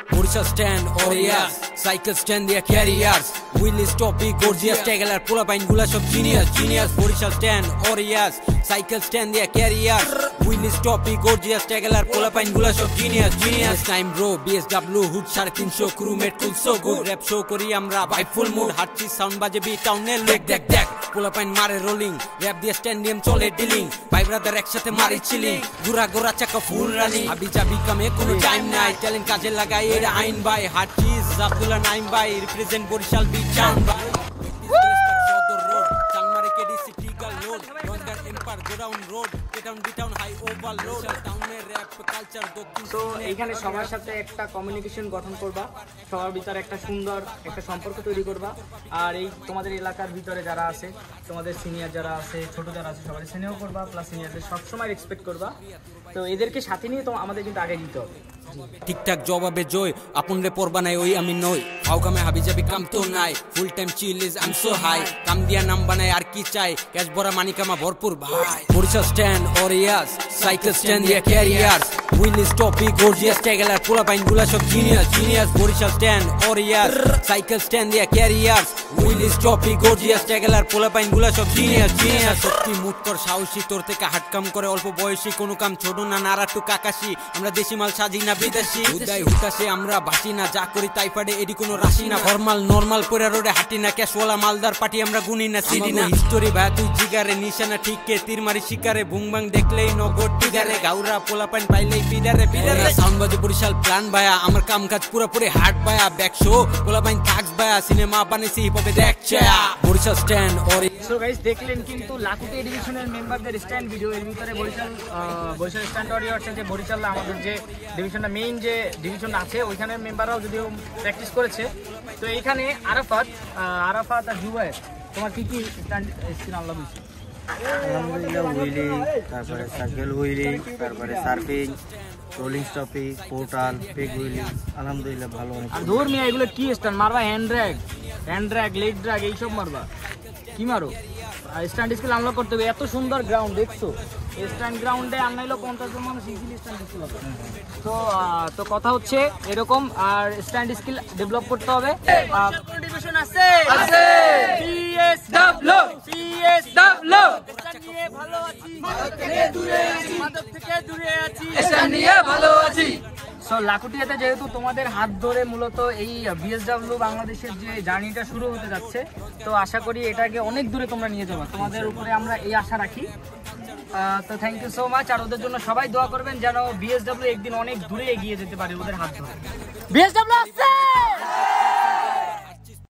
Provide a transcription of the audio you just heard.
Porsche stand, Orias, cycle stand, their carriers. Willis topic, gorgeous, taggler, pull up and gula shop genius, Porsche stand, Orias, cycle stand, their carriers. Willis topic, gorgeous, taggler, pull up and gula shop genius. Time bro, BSW, hood, 350 crewmate, cool so good. Rap show kori amra, by full mood, hard cheese sound baje beat town ne look deck. Pull up and mare rolling, rap the stadium chole dealing. By brother ekshate mari chilling, gura chaka full running. Abhi jabi kame kono time নাই, talent kaje lagai এটা আইন ভাই হাট cheese Abdullah Naim ভাই represent Barishal beach town ভাই Sadar road Changmari KD city গাল road রোজগার empire godown road K town B town high over road টাউনের র‍্যাপ কালচার দক্ষিণ। তো এইখানে সবার সাথে একটা কমিউনিকেশন গঠন করবা, সবার ভিতরে একটা সুন্দর একটা সম্পর্ক তৈরি করবা। আর এই তোমাদের এলাকার ভিতরে যারা আছে, তোমাদের সিনিয়র যারা আছে, ছোট যারা আছে, সবাই স্নেহ করবা, প্লাস সিনিয়রদের সবসময় রেসপেক্ট করবা। তো এদেরকে সাথে নিয়ে তো আমাদের কিন্তু আগে দিতে হবে। ঠিকঠাক জবাবে জয় আপন রে পড়বা নাই ওই আমি নই হাউ কামে হাবি যাবি কাম তো নাই full time chill is I am so high কাম দিয়া নাম বানাই আর কি চাই ক্যাশ ভরা মানি কামা ভরপুর ভাই Porsche stand Orias cycle stand their carriers Willis topic gorgeous taggler pull up and gula shop genius Porsche stand Orias cycle stand their carriers Willis topic gorgeous taggler pull up and gula shop genius সত্যি মুট কর সাহসী তোর থেকে হাট কাম করে অল্প বয়সী কোনো কাম ছোট না নারাটু কাকাশি আমরা দেশি মাল সাজি না বিদেশি উদয় হুতাশে আমরা বাসি না যা করি তাই পাড়ে এডি কোনো রাশি না ফরমাল নরমাল পয়রা রোডে হাঁটি না ক্যাশওয়ালা মালদার পার্টি আমরা গুনি না সিডি না হিস্টোরি ভাই তুই জিগারে নিশানা ঠিক কে তীর মারি শিকারে বুংবাং দেখলেই নগদ টিগারে গাউরা পোলাপান পাইলেই পিডারে সাউন্ড বাজে বরিশাল প্ল্যান ভাইয়া আমার কাম কাজ পুরোপুরি হার্ট ভাইয়া ব্যাক শো পোলাপান থাকস ভাইয়া সিনেমা বানাইছি হিপ হপে দেখছে Barishal stand Ori so guys দেখলেন কিন্তু লাকুটি ডিভিশনের মেম্বারদের স্ট্যান্ড ভিডিও। এর ভিতরে বরিশাল স্ট্যান্ড অরিয়ার্স যে বরিশাল আমাদের যে ডিভিশনটা মেইন যে ডিভিশন আছে ওইখানের মেম্বাররাও যদিও প্র্যাকটিস করেছে। তো এইখানে আরাফাত আর জুবায়ের তোমার কি কি স্কিল আনলাম হয়েছে? আলহামদুলিল্লাহ হুইলিং, তারপরে সাইকেল হুইলিং, তারপরে surfing, rolling stopping, portal, peg wheeling, আলহামদুলিল্লাহ ভালো অনেক। আর ধর মিয়া এগুলো কি স্ট্যান্ড মারবা? হ্যান্ড ড্র্যাগ লেগ ড্র্যাগ এইসব মারবা? কি মারো? স্ট্যান্ড স্কিল আনলক করতে হবে। এত সুন্দর গ্রাউন্ড দেখছো, স্ট্যান্ড গ্রাউন্ডে আনলাইলো 50 জন মানুষ ইজিলি স্ট্যান্ড স্কিল হবে। তো কথা হচ্ছে এরকম, আর স্ট্যান্ড স্কিল ডেভেলপ করতে হবে। ডিভিশন আছে পিএসডব্লিউ স্ট্যান্ড নিয়ে ভালো আছি, মাদক থেকে দূরে আছি, স্ট্যান্ড নিয়ে ভালো আছি। সো লাকুটিয়াতে যেহেতু তোমাদের হাত ধরে মূলত এই বিএসডব্লিউ বাংলাদেশের যে জার্নিটা শুরু হতে যাচ্ছে, তো আশা করি এটাকে অনেক দূরে তোমরা নিয়ে যাবে। তোমাদের উপরে আমরা এই আশা রাখি। তো থ্যাংক ইউ সো মাচ। আর ওদের জন্য সবাই দোয়া করবেন যেন বিএসডব্লিউ একদিন অনেক দূরে এগিয়ে যেতে পারে ওদের হাত ধরে। বিএসডব্লিউ আছে।